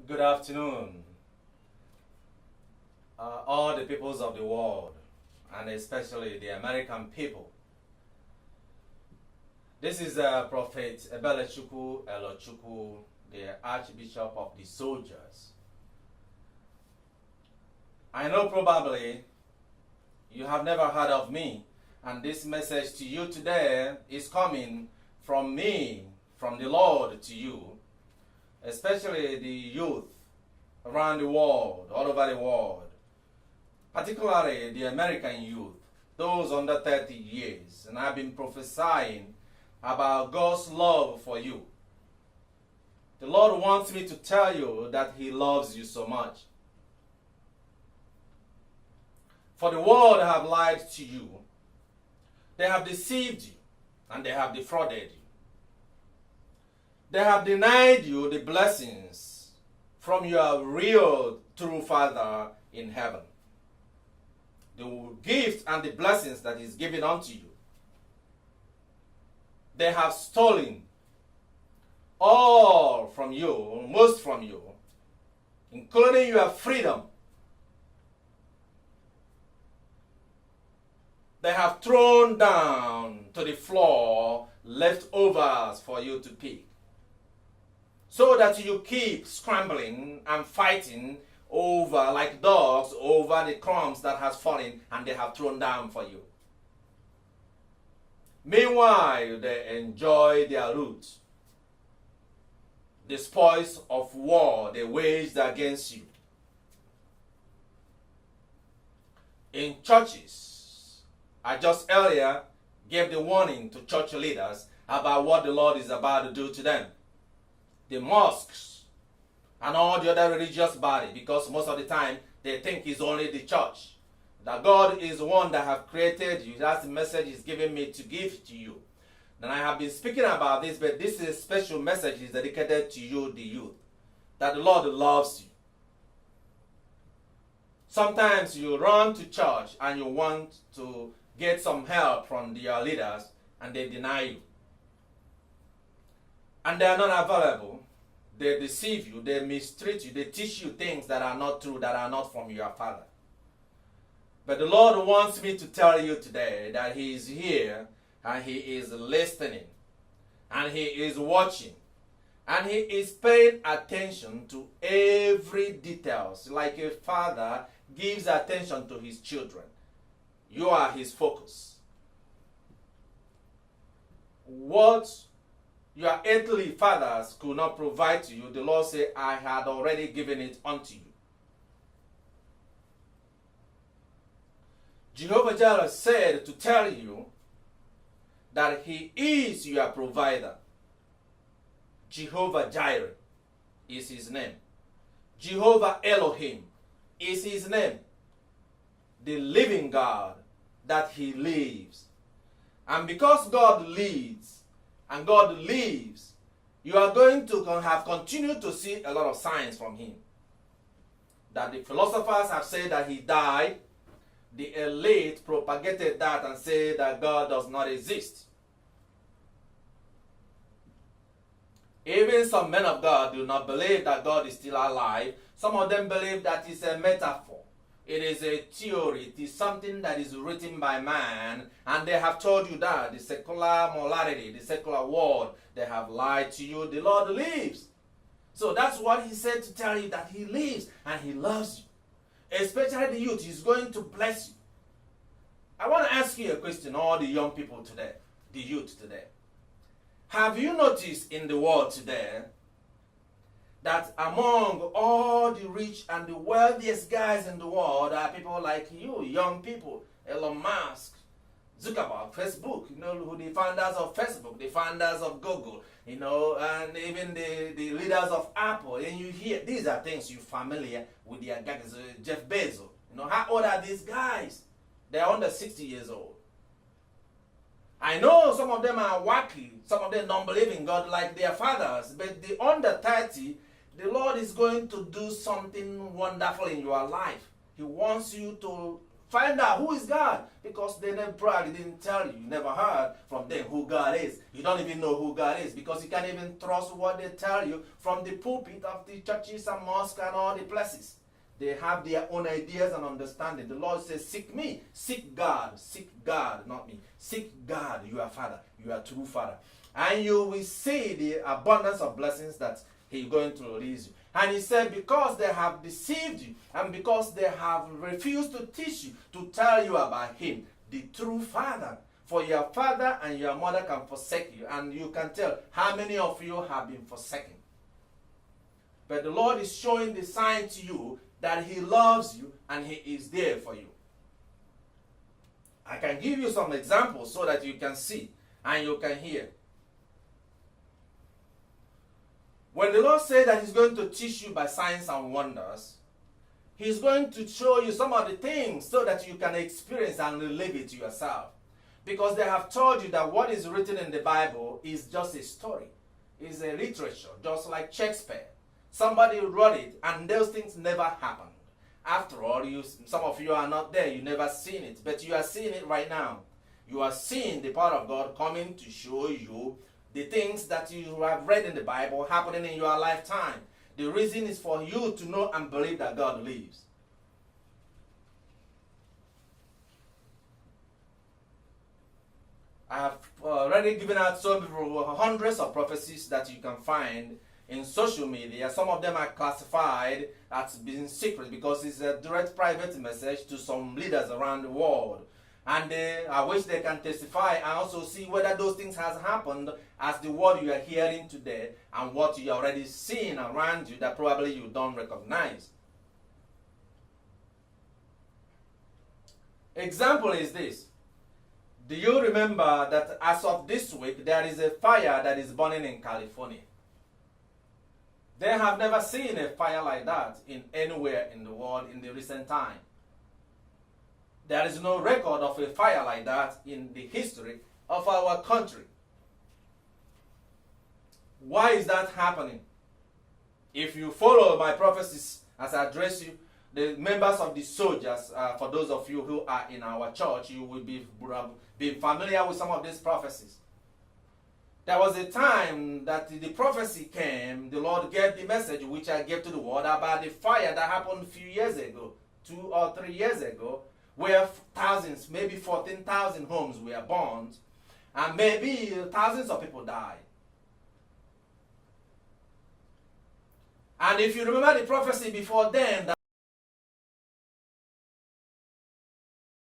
Good afternoon, all the peoples of the world, and especially the American people. This is Prophet Ebelechukwu Elochukwu, the Archbishop of the Soldiers. I know probably you have never heard of me, and this message to you today is coming from me, from the Lord to you, especially the youth around the world, all over the world, particularly the American youth, those under 30 years. And I've been prophesying about God's love for you. The Lord wants me to tell you that He loves you so much. For the world have lied to you. They have deceived you, and they have defrauded you. They have denied you the blessings from your real true Father in heaven. The gift and the blessings that is given unto you. They have stolen all from you, most from you, including your freedom. They have thrown down to the floor leftovers for you to pick, so that you keep scrambling and fighting over, like dogs, over the crumbs that has fallen and they have thrown down for you. Meanwhile, they enjoy their loot, the spoils of war they waged against you. In churches, I just earlier gave the warning to church leaders about what the Lord is about to do to them. The mosques and all the other religious body, because most of the time they think it's only the church. That God is the one that have created you. That's the message He's giving me to give to you. And I have been speaking about this, but this is a special message is dedicated to you, the youth. That the Lord loves you. Sometimes you run to church and you want to get some help from your leaders, and they deny you. And they are not available. They deceive you, they mistreat you, they teach you things that are not true, that are not from your Father. But the Lord wants me to tell you today that He is here, and He is listening, and He is watching, and He is paying attention to every details, like a father gives attention to his children. You are His focus. What your earthly fathers could not provide to you, the Lord said, I had already given it unto you. Jehovah Jireh said to tell you that He is your provider. Jehovah Jireh is His name. Jehovah Elohim is His name. The living God that He lives. And because God leads and God lives, you are going to have continued to see a lot of signs from Him. That the philosophers have said that He died. The elite propagated that and said that God does not exist. Even some men of God do not believe that God is still alive. Some of them believe that it's a metaphor. It is a theory. It is something that is written by man. And they have told you that. The secular morality, the secular world, they have lied to you. The Lord lives. So that's what He said to tell you, that He lives and He loves you. Especially the youth. He's going to bless you. I want to ask you a question, all the young people today, the youth today. Have you noticed in the world today that among all the rich and the wealthiest guys in the world are people like you, young people, Elon Musk, Zuckerberg, Facebook, who the founders of Facebook, the founders of Google, and even the leaders of Apple. And you hear, these are things you're familiar with, their guys, Jeff Bezos. How old are these guys? They're under 60 years old. I know some of them are wacky, some of them don't believe in God like their fathers, but the under 30, the Lord is going to do something wonderful in your life. He wants you to Find out who is God, because they never probably didn't tell you. You never heard from them who God is. You don't even know who God is, because you can't even trust what they tell you from the pulpit of the churches and mosques and all the places. They have their own ideas and understanding. The Lord says, seek me, seek God, not me. Seek God, your Father, your true Father. And you will see the abundance of blessings that He's going to release you. And He said, because they have deceived you, and because they have refused to teach you, to tell you about Him, the true Father. For your father and your mother can forsake you, and you can tell how many of you have been forsaken. But the Lord is showing the sign to you that He loves you and He is there for you. I can give you some examples so that you can see and you can hear. When the Lord said that He's going to teach you by signs and wonders, He's going to show you some of the things so that you can experience and relive it yourself. Because they have told you that what is written in the Bible is just a story. It's a literature, just like Shakespeare. Somebody wrote it, and those things never happened. After all, some of you are not there. You never seen it, but you are seeing it right now. You are seeing the power of God coming to show you the things that you have read in the Bible happening in your lifetime. The reason is for you to know and believe that God lives. I have already given out hundreds of prophecies that you can find in social media. Some of them are classified as being secret because it's a direct private message to some leaders around the world. And I wish they can testify and also see whether those things has happened as the word you are hearing today and what you are already seeing around you that probably you don't recognize. Example is this. Do you remember that as of this week, there is a fire that is burning in California? They have never seen a fire like that in anywhere in the world in the recent time. There is no record of a fire like that in the history of our country. Why is that happening? If you follow my prophecies as I address you, the members of the soldiers, for those of you who are in our church, you will be familiar with some of these prophecies. There was a time that the prophecy came, the Lord gave the message which I gave to the world about the fire that happened a few years ago, 2 or 3 years ago, where thousands, maybe 14,000 homes were burned, and maybe thousands of people died. And if you remember the prophecy before then,